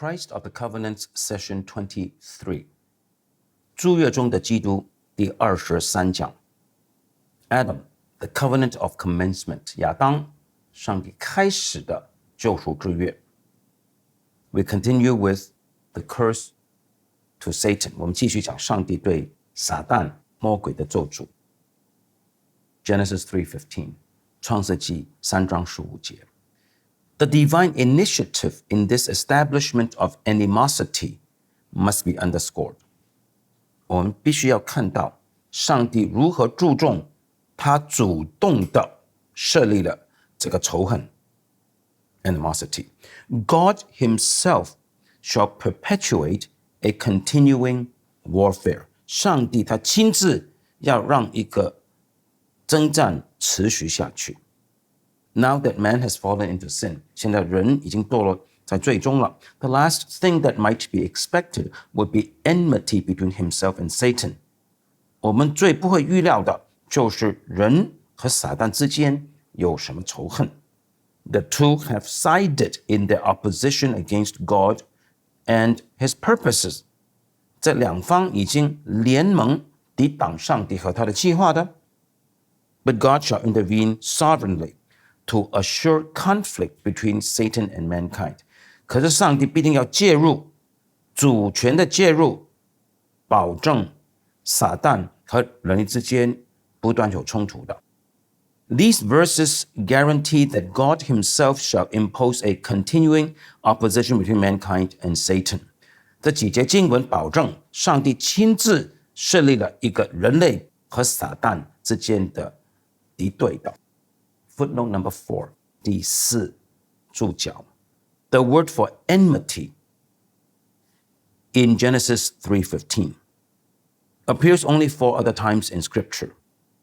Christ of the Covenants Session 23诸约中的基督第23讲 Adam, the Covenant of Commencement 亚当上帝开始的救赎之约 We continue with the curse to Satan 我们继续讲上帝对撒旦魔鬼的咒诅 Genesis 3:15 创世纪3章15节The divine initiative in this establishment of animosity must be underscored. 我们必须要看到上帝如何注重他主动的设立了这个仇恨 animosity. God himself shall perpetuate a continuing warfare. 上帝他亲自要让一个征战持续下去。Now that man has fallen into sin, 现在人已经堕落在罪中了。The last thing that might be expected would be enmity between himself and Satan. 我们最不会预料的就是人和撒旦之间有什么仇恨。The two have sided in their opposition against God and his purposes. 这两方已经联盟抵挡上帝和他的计划的。But God shall intervene sovereignly to assure conflict between Satan and mankind. 可是上帝必定要介入，主权的介入，保证撒旦和人类之间不断有冲突的。These verses guarantee that God himself shall impose a continuing opposition between mankind and Satan. 这几节经文保证上帝亲自设立了一个人类和撒旦之间的敌对的。Footnote number 4, 第4注脚 The word for enmity in Genesis 3:15 appears only 4 other times in Scripture.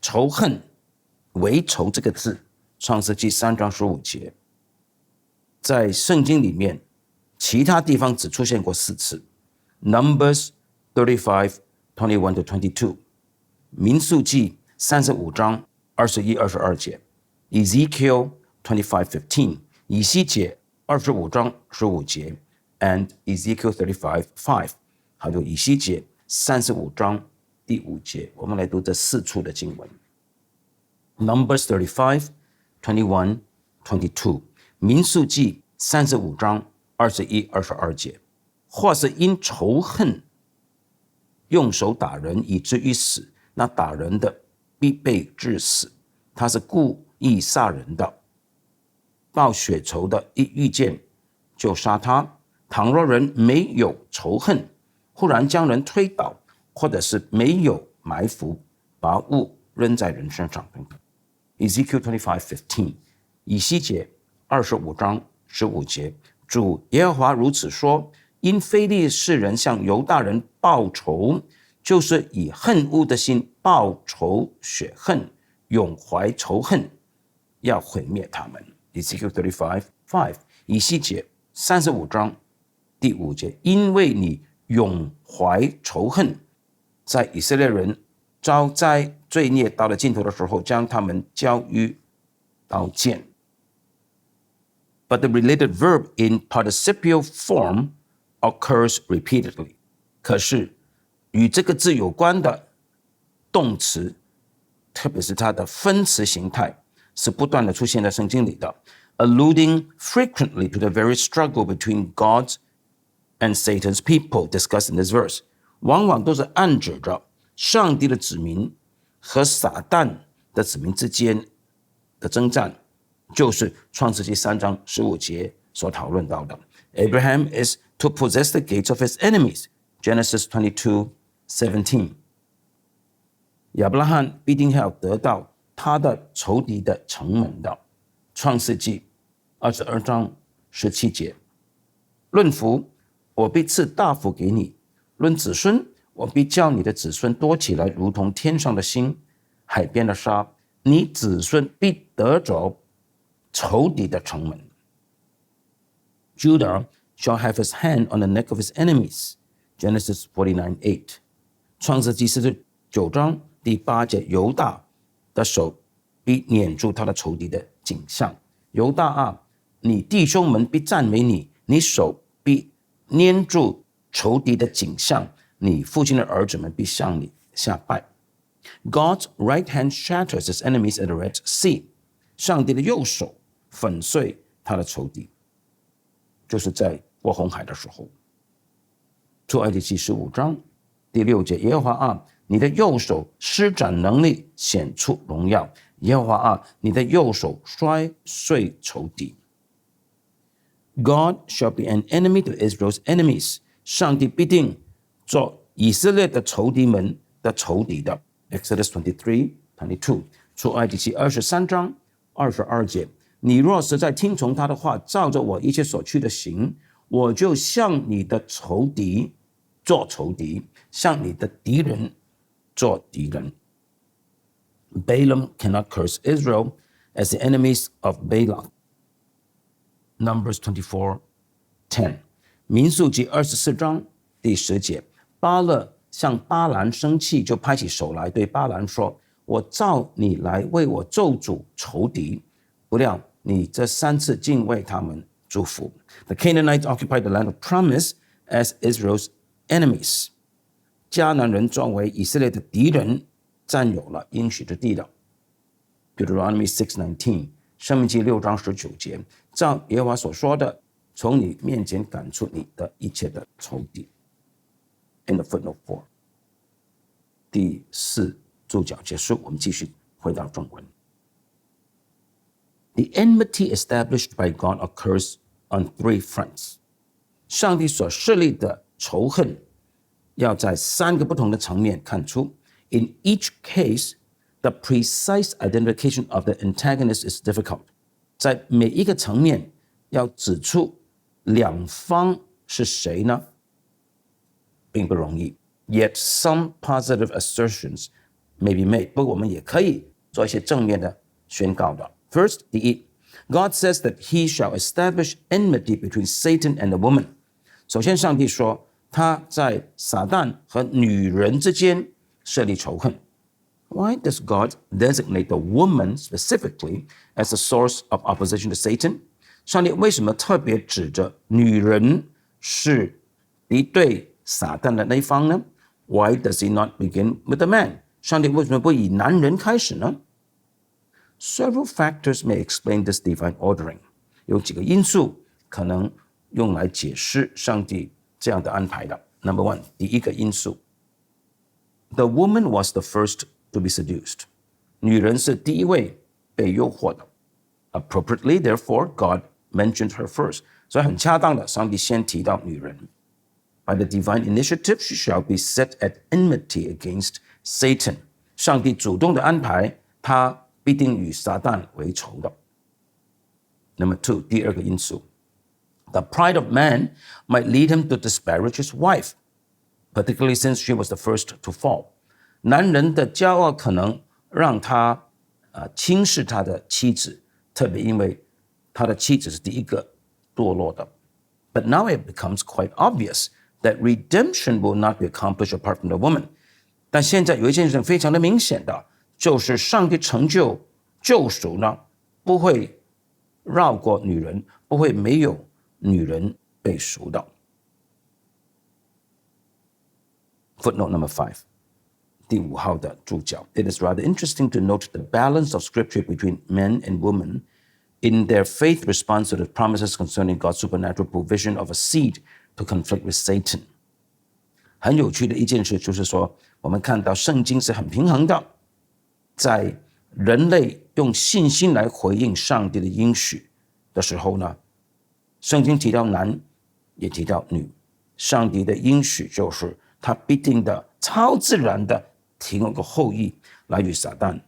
仇恨，为仇这个字，创世纪3章15节，在圣经里面，其他地方只出现过4次。Numbers 35:21-22 民数记35章21、22节。Ezekiel 25:15 以西结25章15节 and Ezekiel 35:5 还有以西结35章第5节，我们来读这4处的经文。Numbers 35:21-22 民数记35章21、22节，或是因仇恨用手打人以至于死，那打人的必被致死，他是故意杀人的，报血仇的一遇见就杀他。倘若人没有仇恨，忽然将人推倒，或者是没有埋伏，把物扔在人身上。Ezekiel 25:15 以西结25章15节，主耶和华如此说：因非利士人向犹大人报仇，就是以恨恶的心报仇雪恨，永怀仇恨，要毁灭他们。Ezekiel 35:5 以西结35章第5节，因为你永怀仇恨，在以色列人遭灾罪孽到了尽头的时候，将他们交于刀剑。But the related verb in participial form occurs repeatedly. 可是与这个字有关的动词，特别是它的分词形态，是不断的出现在圣经里的 alluding frequently to the very struggle between God's and Satan's people discussed in this verse. 往往都是暗指着上帝的子民和撒旦的子民之间的征战，就是创世纪3章15节所讨论到的。Abraham is to possess the gates of his enemies. Genesis 22:17. 亚伯拉罕必定要得到他的仇敌的城门的。创世纪22章17节。论福，我必赐大福给你；论子孙，我必叫你的子孙多起来，如同天上的星，海边的沙。你子孙必得着仇敌的城门。Judah shall have his hand on the neck of his enemies. Genesis 49:8. 创世纪49章第8节，犹大的手必捻住他的仇敌的颈项。犹大啊，你弟兄们必赞美你，你手必粘住仇敌的颈项，你父亲的儿子们必向你下拜。God's right hand shatters his enemies at the Red Sea. 上帝的右手粉碎他的仇敌，就是在过红海的时候。出埃及记15章第6节，耶和华啊，你的右手施展能力，显出荣耀。耶和华啊，你的右手摔碎仇敌。God shall be an enemy to Israel's enemies. 上帝必定做以色列的仇敌们的仇敌的。Exodus 23:22， 出埃及记23章22节，你若实在听从他的话，照着我一切所去的行，我就向你的仇敌做仇敌，向你的敌人做敌人。Balaam cannot curse Israel as the enemies of Balak. Numbers 24:10， 民数记24章第10节，巴勒向巴兰生气，就拍起手来对巴兰说，我召你来为我咒诅仇敌，不料你这3次竟为他们祝福。The Canaanites occupied the land of promise as Israel's enemies. 迦南人作为以色列的敌人，占有了应许之地的。Deuteronomy 6:19， 申命记6章19节，照耶和华所说的，从你面前赶出你的一切的仇敌。In the footnote 4， 第4注脚结束，我们继续回到中文。The enmity established by God occurs on 3 fronts. 上帝所设立的仇恨，要在3个不同的层面看出。In each case, the precise identification of the antagonist is difficult. 在每一个层面，要指出两方是谁呢？并不容易。Yet some positive assertions may be made. 不过我们也可以做一些正面的宣告的。First, 第一 God says that he shall establish enmity between Satan and the woman. 首先，上帝说他在撒旦和女人之间设立仇恨。Why does God designate the woman specifically as the source of opposition to Satan? 上帝为什么特别指着女人是敌对撒旦的那一方呢？ Why does he not begin with the man? 上帝为什么不以男人开始呢？ Several factors may explain this divine ordering. 有几个因素可能用来解释上帝这样的安排的。Number 1， 第一个因素 The woman was the first to be seduced. 女人是第一位被诱惑的。Appropriately, therefore, God mentioned her first. 所以很恰当的，上帝先提到女人。By the divine initiative, she shall be set at enmity against Satan. 上帝主动的安排，她必定与撒旦为仇的。Number 2， 第二个因素 The pride of man might lead him to disparage his wife, particularly since she was the first to fall. 男人的骄傲可能让他轻视他的妻子，特别因为他的妻子是第一个堕落的。But now it becomes quite obvious that redemption will not be accomplished apart from the woman. 但现在有一件事非常的明显的，就是上帝成就救赎呢，不会绕过女人，不会没有女人被赎的。Footnote number 5， 第5号的注脚。It is rather interesting to note the balance of scripture between men and women in their faith response to the promises concerning God's supernatural provision of a seed to conflict with Satan. 很有趣的一件事就是说，我们看到圣经是很平衡的，在人类用信心来回应上帝的应许的时候呢，圣经提到男，也提到女。上帝的应许就是他必定的超自然的提供个后裔来与撒旦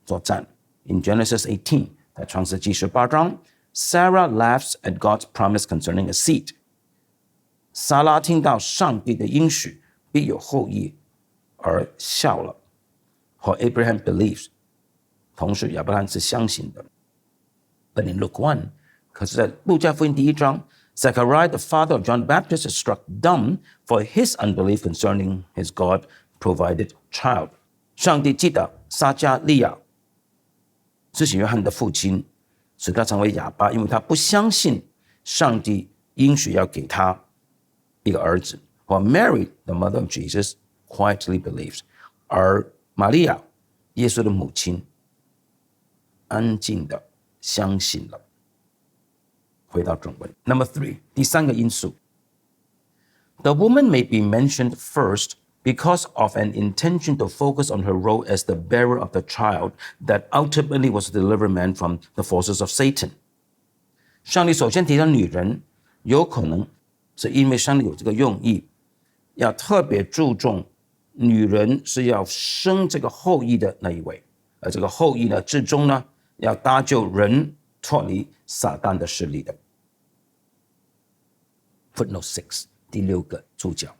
作战。In Genesis 18， 在创世纪18章 Sarah laughs at God's promise concerning a seed. 撒拉听到上帝的应许必有后裔而笑了。和 Abraham believes， 同时亚伯拉罕是相信的。But in Luke 1， 可是在路加福音第1章 Zechariah, the father of John the Baptist, is struck dumb for his unbelief concerning his God-provided child. 上帝记得撒迦利亚，施洗约翰的父亲，使他成为哑巴，因为他不相信上帝应许要给他一个儿子。While Mary, the mother of Jesus, quietly believes. 而玛利亚，耶稣的母亲，安静的相信了。回到正文。Number 3， 第三个因素。The woman may be mentioned first because of an intention to focus on her role as the bearer of the child that ultimately was to deliver man from the forces of Satan. 上帝首先提到女人，有可能是因为上帝有这个用意，要特别注重女人是要生这个后裔的那一位，而这个后裔呢，至终呢，要搭救人脱离撒旦的势力的。Footnote 6， 第6个注脚。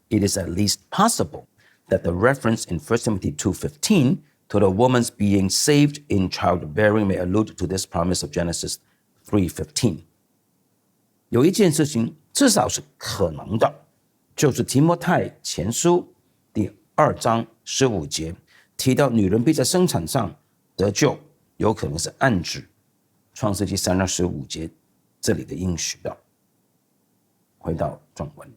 It is at least possible that the reference in 1 Timothy 2:15 to the woman's being saved in childbearing may allude to this promise of Genesis 3:15. 有一件事情至少是可能的，就是提摩太前书第2章15节提到女人必在生产上得救，有可能是暗指创世纪3章15节这里的应许的。回到正文。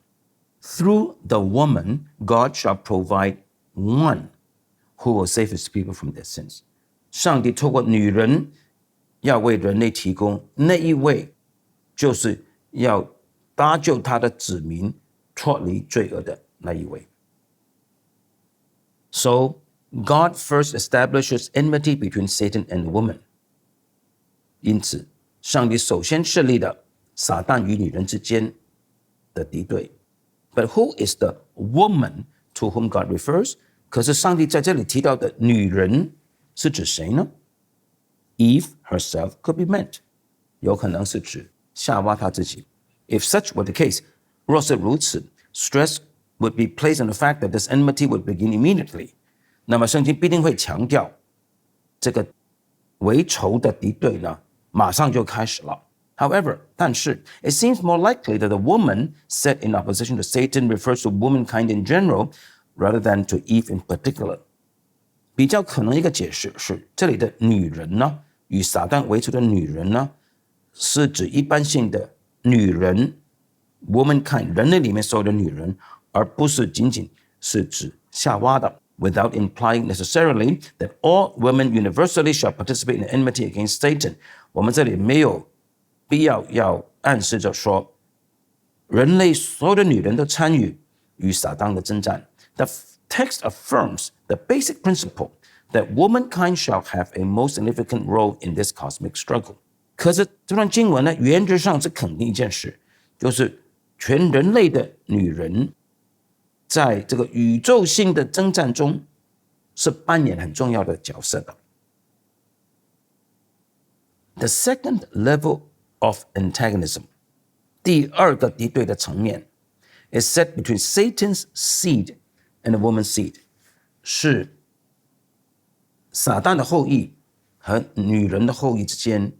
Through the woman, God shall provide one who will save his people from their sins. 上帝透过女人要为人类提供那一位，就是要搭救他的子民脱离罪恶的那一位。So, God first establishes enmity between Satan and the woman. 因此，上帝首先设立了撒旦与女人之间的敌对。But who is the woman to whom God refers? 可是上帝在这里提到的女人是指谁呢？ Eve herself could be meant. 有可能是指夏娃她自己。If such were the case, 若是如此 stress would be placed on the fact that this enmity would begin immediately. 那么圣经必定会强调这个为仇的敌对呢，马上就开始了。However, 但是 it seems more likely that the woman set in opposition to Satan refers to womankind in general rather than to Eve in particular. 比较可能一个解释是，这里的女人呢，与撒旦为仇的女人呢，是指一般性的女人 womankind 人类里面所有的女人，而不是仅仅是指夏娃的。Without implying necessarily that all women universally shall participate in enmity against Satan. 我们这里没有必要暗示着说，人类所有的女人都参与与撒旦的征战。The text affirms the basic principle that womankind shall have a most significant role in this cosmic struggle. 可是这段经文呢，原则上是肯定一件事，就是全人类的女人在这个宇宙性的征战中是扮演很重要的角色的。The second level of antagonism, 第二个敌对的层面 is set between Satan's seed and the woman's seed, 是撒旦的后裔和女人的后裔之间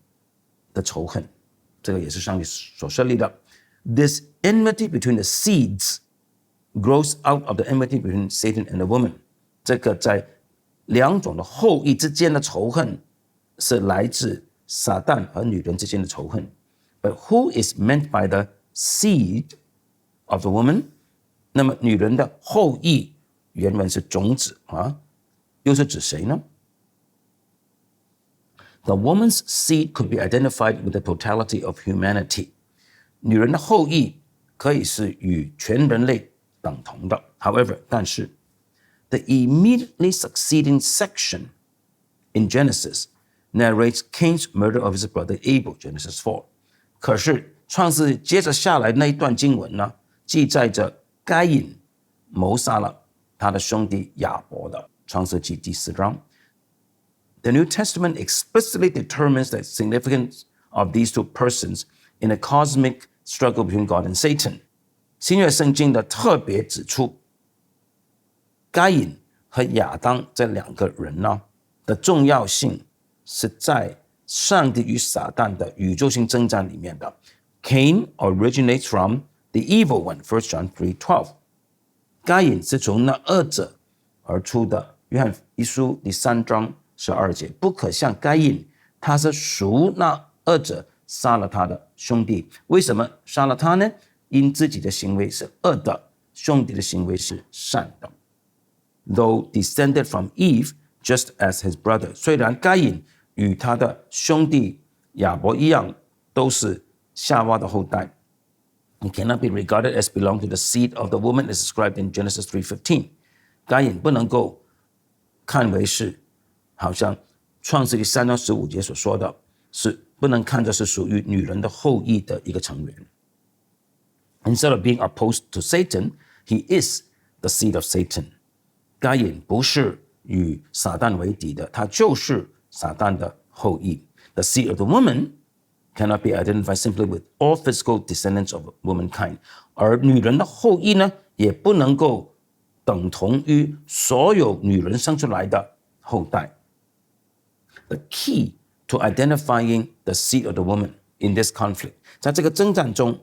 的仇恨，这个也是上帝所设立的。This enmity between the seeds grows out of the enmity between Satan and the woman. 这个在两种的后裔之间的仇恨是来自撒旦和女人之间的仇恨。But who is meant by the seed of the woman? 那么女人的后裔原文是种子啊，又是指谁呢？ The woman's seed could be identified with the totality of humanity. 女人的后裔可以是与全人类等同的。However, 但是 the immediately succeeding section in Genesis narrates Cain's murder of his brother Abel, Genesis 4. 可是创世接着下来那一段经文呢，记载着该隐谋杀了他的兄弟亚伯的，创世纪第4章。The New Testament explicitly determines the significance of these two persons in a cosmic struggle between God and Satan. 新约圣经的特别指出，该隐和亚当这两个人呢的重要性是在上帝与撒旦的宇宙性征战里面的。Cain originates from the evil one, 1 John 3:12. 该隐是从那恶者而出的，约翰一书第3章12节。不可像该隐，他是属那恶者，杀了他的兄弟。为什么杀了他呢？因自己的行为是恶的，兄弟的行为是善的。Though descended from Eve, just as his brother， 虽然该隐与他的兄弟亚伯一样，都是夏娃的后代。He cannot be regarded as belonging to the seed of the woman as described in Genesis 3:15。该隐不能够看为是，好像创世纪3章15节所说的，是不能看作是属于女人的后裔的一个成员。Instead of being opposed to Satan, he is the seed of Satan。该隐不是与撒旦为敌的，他就是撒旦的后裔。The seed of the woman cannot be identified simply with all physical descendants of womankind。而女人的后裔呢，也不能够等同于所有女人生出来的后代。The key to identifying the seed of the woman in this conflict， 在这个征战中，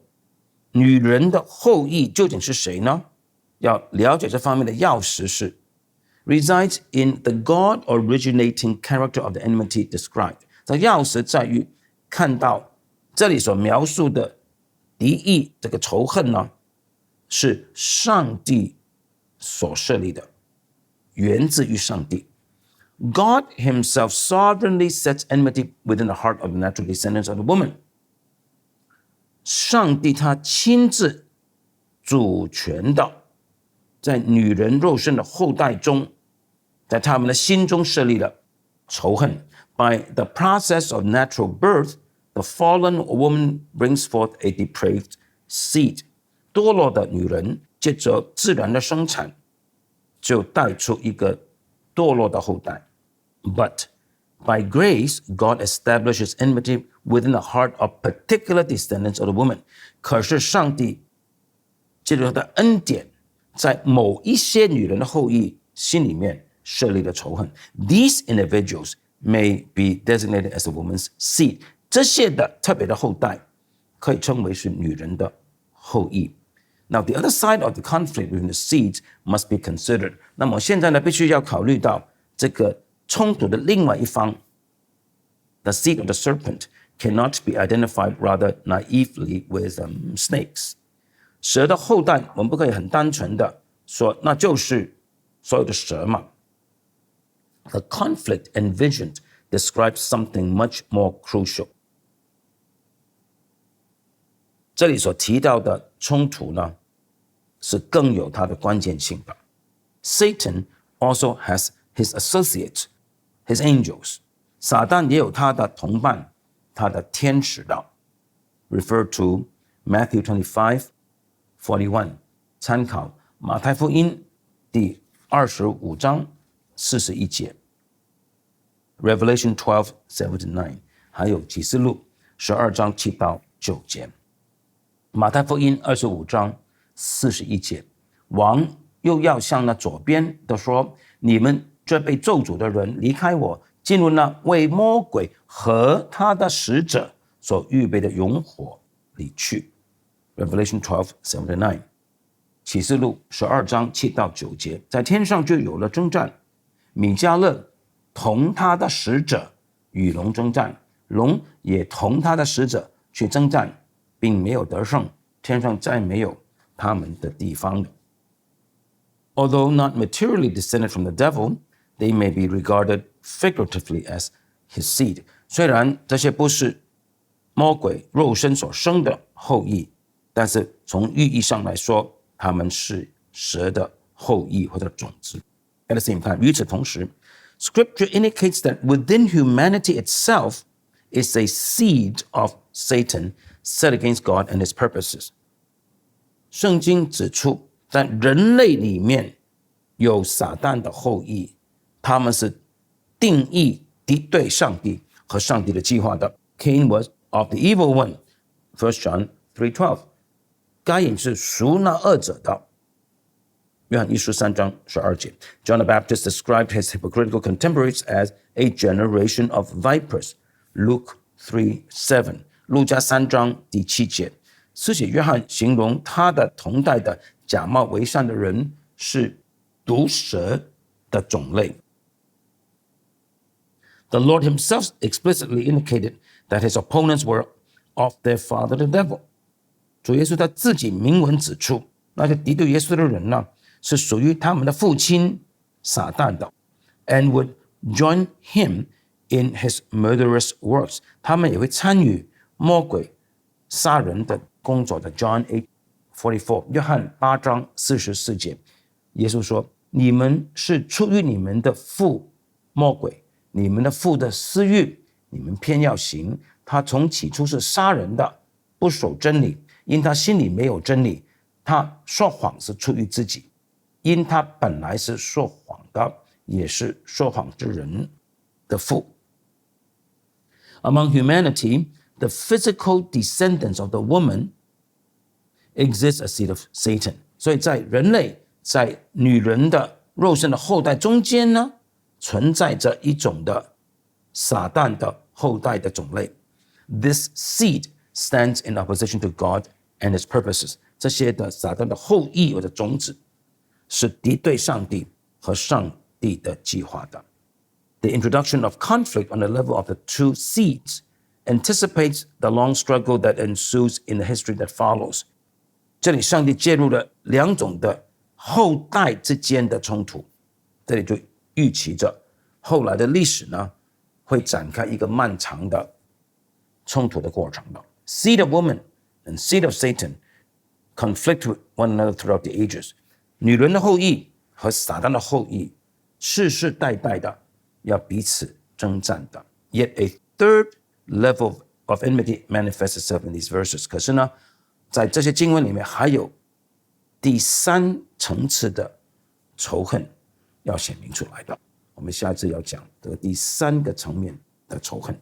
女人的后裔究竟是谁呢？要了解这方面的钥匙是 resides in the God-originating character of the enmity described。这钥匙在于看到这里所描述的敌意，这个仇恨呢，是上帝所设立的，源自于上帝。God himself sovereignly sets enmity within the heart of the natural descendants of the woman。 上帝他亲自主权的在女人肉身的后代中，在他们的心中设立了仇恨。By the process of natural birth, the fallen woman brings forth a depraved seed。 堕落的女人借着自然的生产，就带出一个堕落的后代。But by grace, God establishes enmity within the heart of particular descendants of the woman。 可是上帝借着他的恩典，在某一些女人的后裔心里面设立了仇恨。These individuals may be designated as a woman's seed。 这些的特别的后代可以称为是女人的后裔。Now, the other side of the conflict between the seeds must be considered。 那么现在呢，必须要考虑到这个冲突的另外一方。The seed of the serpent cannot be identified rather naively with snakes。 蛇的后代，我们不可以很单纯的说那就是所有的蛇嘛。The conflict envisioned describes something much more crucial。 这里所提到的冲突呢，是更有它的关键性的。Satan also has his associates, his angels。 撒旦也有他的同伴，他的天使的。Refer to Matthew 25:41， 参考马太福音第25章41节。Revelation 12:7-9， 还有启示录12章7到9节。马太福音25章41节，王又要向那左边的说：你们这被咒诅的人，离开我，进入那为魔鬼和他的使者所预备的永火里去。Revelation 12:7-9， 启示录12章7到9节，在天上就有了征战，米迦勒同他的使者与龙征战，龙也同他的使者去征战，并没有得胜，天上再没有他们的地方了。Although not materially descended from the devil, they may be regarded figuratively as his seed。 虽然这些不是魔鬼肉身所生的后裔，但是从寓意上来说，他们是蛇的后裔或者种子。At the same time， 与此同时， Scripture indicates that within humanity itself is a seed of Satan set against God and his purposes。 圣经指出，在人类里面有撒旦的后裔，他们是定义敌对上帝和上帝的计划的。Cain was of the evil one， 1 John 3:12。 该隐是属那恶者的。约翰一书3章12节。 John the Baptist described his hypocritical contemporaries as a generation of vipers。 Luke 3:7。 路加3章第7节。施洗约翰形容他的同代的假冒为善的人是毒蛇的种类。The Lord himself explicitly indicated that his opponents were of their father the devil。主耶稣他自己明文指出，那些敌对耶稣的人呢，是属于他们的父亲撒旦的 and would join him in his murderous works， 他们也会参与魔鬼杀人的工作的。 John 8:44， 约翰8章44节，耶稣说，你们是出于你们的父魔鬼，你们的父的私欲，你们偏要行。他从起初是杀人的，不守真理，因他心里没有真理，他说谎是出于自己，因他本来是说谎的，也是说谎之人的父。 Among humanity, the physical descendants of the woman exists a seed of Satan。 所以在人类，在女人的肉身的后代中间呢，存在着一种的撒旦的后代的种类。 This seed stands in opposition to God and his purposes。 这些的撒旦的后裔或者种子是敌对上帝和上帝的计划的。 The introduction of conflict on the level of the two seeds anticipates the long struggle that ensues in the history that follows。 这里上帝介入了两种的后代之间的冲突，这里就预期着后来的历史呢，会展开一个漫长的冲突的过程的。 Seed of woman and seed of Satan conflict with one another throughout the ages。 女人的后裔和撒旦的后裔世世代代的要彼此征战的。 Yet a third level of enmity manifests itself in these verses。 可是呢，在这些经文里面还有第三层次的仇恨要显明出来的。我们下一次要讲这个第三个层面的仇恨。